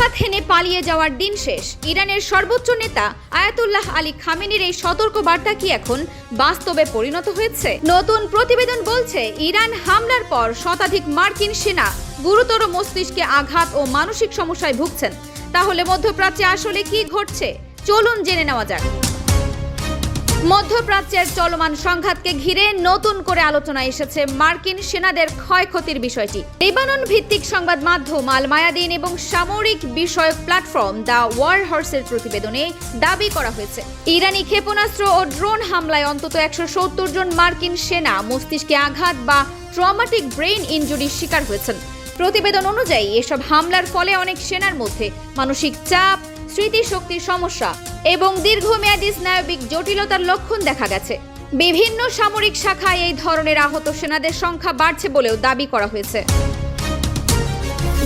আঘাত হেনে পালিয়ে যাওয়ার দিন শেষ। ইরানের সর্বোচ্চ নেতা আয়াতুল্লাহ আলী খামেনির এই সতর্ক বার্তা কি এখন বাস্তবে পরিণত হয়েছে? নতুন প্রতিবেদন বলছে, ইরান হামলার পর শতাধিক মার্কিন সেনা গুরুতর মস্তিষ্কে আঘাত ও মানসিক সমস্যায় ভুগছেন। তাহলে মধ্যপ্রাচ্যে আসলে কি ঘটছে? চলুন জেনে নেওয়া যাক। মধ্যপ্রাচ্যের চলমান সংঘাতকে ঘিরে নতুন করে আলোচনায় এসেছে মার্কিন সেনাদের ক্ষয়ক্ষতির বিষয়টি। লেবানন ভিত্তিক সংবাদ মাধ্যম আল মায়াদিন এবং সামরিক বিষয়ক প্ল্যাটফর্ম দ্য ওয়ার হর্সের প্রতিবেদনে দাবি করা হয়েছে, ইরানি ক্ষেপণাস্ত্র ও ড্রোন হামলায় অন্তত 170 জন মার্কিন সেনা মস্তিষ্কে আঘাত বা ট্রমাটিক ব্রেইন ইনজুরির শিকার হয়েছেন। প্রতিবেদন অনুযায়ী এসব হামলার ফলে অনেক সেনার মধ্যে মানসিক চাপ, স্মৃতিশক্তির সমস্যা এবং দীর্ঘমেয়াদী স্নায়বিক জটিলতার লক্ষণ দেখা গেছে। বিভিন্ন সামরিক শাখায় এই ধরনের আহত সেনাদের সংখ্যা বাড়ছে বলেও দাবি করা হয়েছে।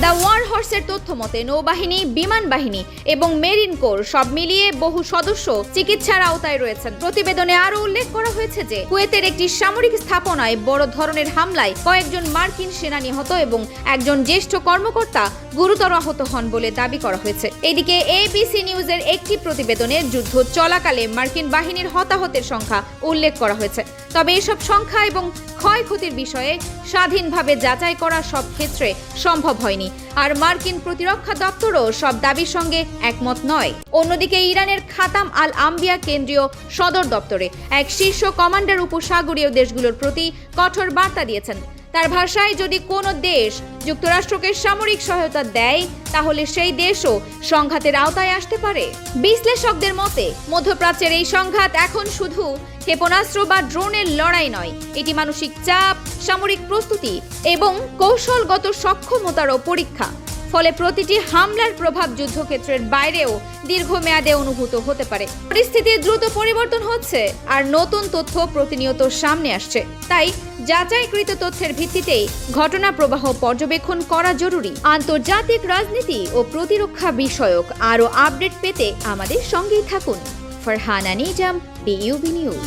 দ্য ওয়ার হর্সের তথ্য মতে নৌবাহিনী, বিমান বাহিনী এবং মেরিন কোর সব মিলিয়ে বহু সদস্য চিকিৎসার আওতায় রয়েছেন। প্রতিবেদনে আরও উল্লেখ করা হয়েছে যে কুয়েতের একটি সামরিক স্থাপনায় বড় ধরনের হামলায় কয়েকজন মার্কিন সেনা নিহত এবং একজন জ্যেষ্ঠ কর্মকর্তা গুরুতর আহত হন বলে দাবি করা হয়েছে। এদিকে এবিসি নিউজের একটি প্রতিবেদনে যুদ্ধ চলাকালে মার্কিন বাহিনীর হতাহতের সংখ্যা উল্লেখ করা হয়েছে। তবে এসব সংখ্যা এবং ক্ষয়ক্ষতির বিষয়ে স্বাধীনভাবে যাচাই করা সব ক্ষেত্রে সম্ভব হয়নি, আর মার্কিন প্রতিরক্ষা দপ্তরও সব দাবির সঙ্গে একমত নয়। অন্যদিকে ইরানের খাতাম আল আম্বিয়া কেন্দ্রীয় সদর দপ্তরে এক শীর্ষ কমান্ডার উপসাগরীয় দেশগুলোর প্রতি কঠোর বার্তা দিয়েছেন। তার ভাষায়, যদি কোনো দেশ যুক্তরাষ্ট্রকে সামরিক সহায়তা দেয় তাহলে সেই দেশও সংঘাতের আওতায় আসতে পারে। বিশ্লেষকদের মতে মধ্যপ্রাচ্যের এই সংঘাত এখন শুধু ক্ষেপণাস্ত্র বা ড্রোনের লড়াই নয়, এটি মানসিক চাপ, সামরিক প্রস্তুতি এবং কৌশলগত সক্ষমতারও পরীক্ষা। ফলে প্রতিটি হামলার প্রভাব যুদ্ধক্ষেত্রের বাইরেও দীর্ঘমেয়াদে অনুভূত হতে পারে। পরিস্থিতির দ্রুত পরিবর্তন হচ্ছে আর নতুন তথ্য প্রতিনিয়ত সামনে আসছে। তাই যাচাইকৃত তথ্যের ভিত্তিতেই ঘটনা প্রবাহ পর্যবেক্ষণ করা জরুরি। আন্তর্জাতিক রাজনীতি ও প্রতিরক্ষা বিষয়ক আরও আপডেট পেতে আমাদের সঙ্গেই থাকুন। Farhana Nizam, DUB news.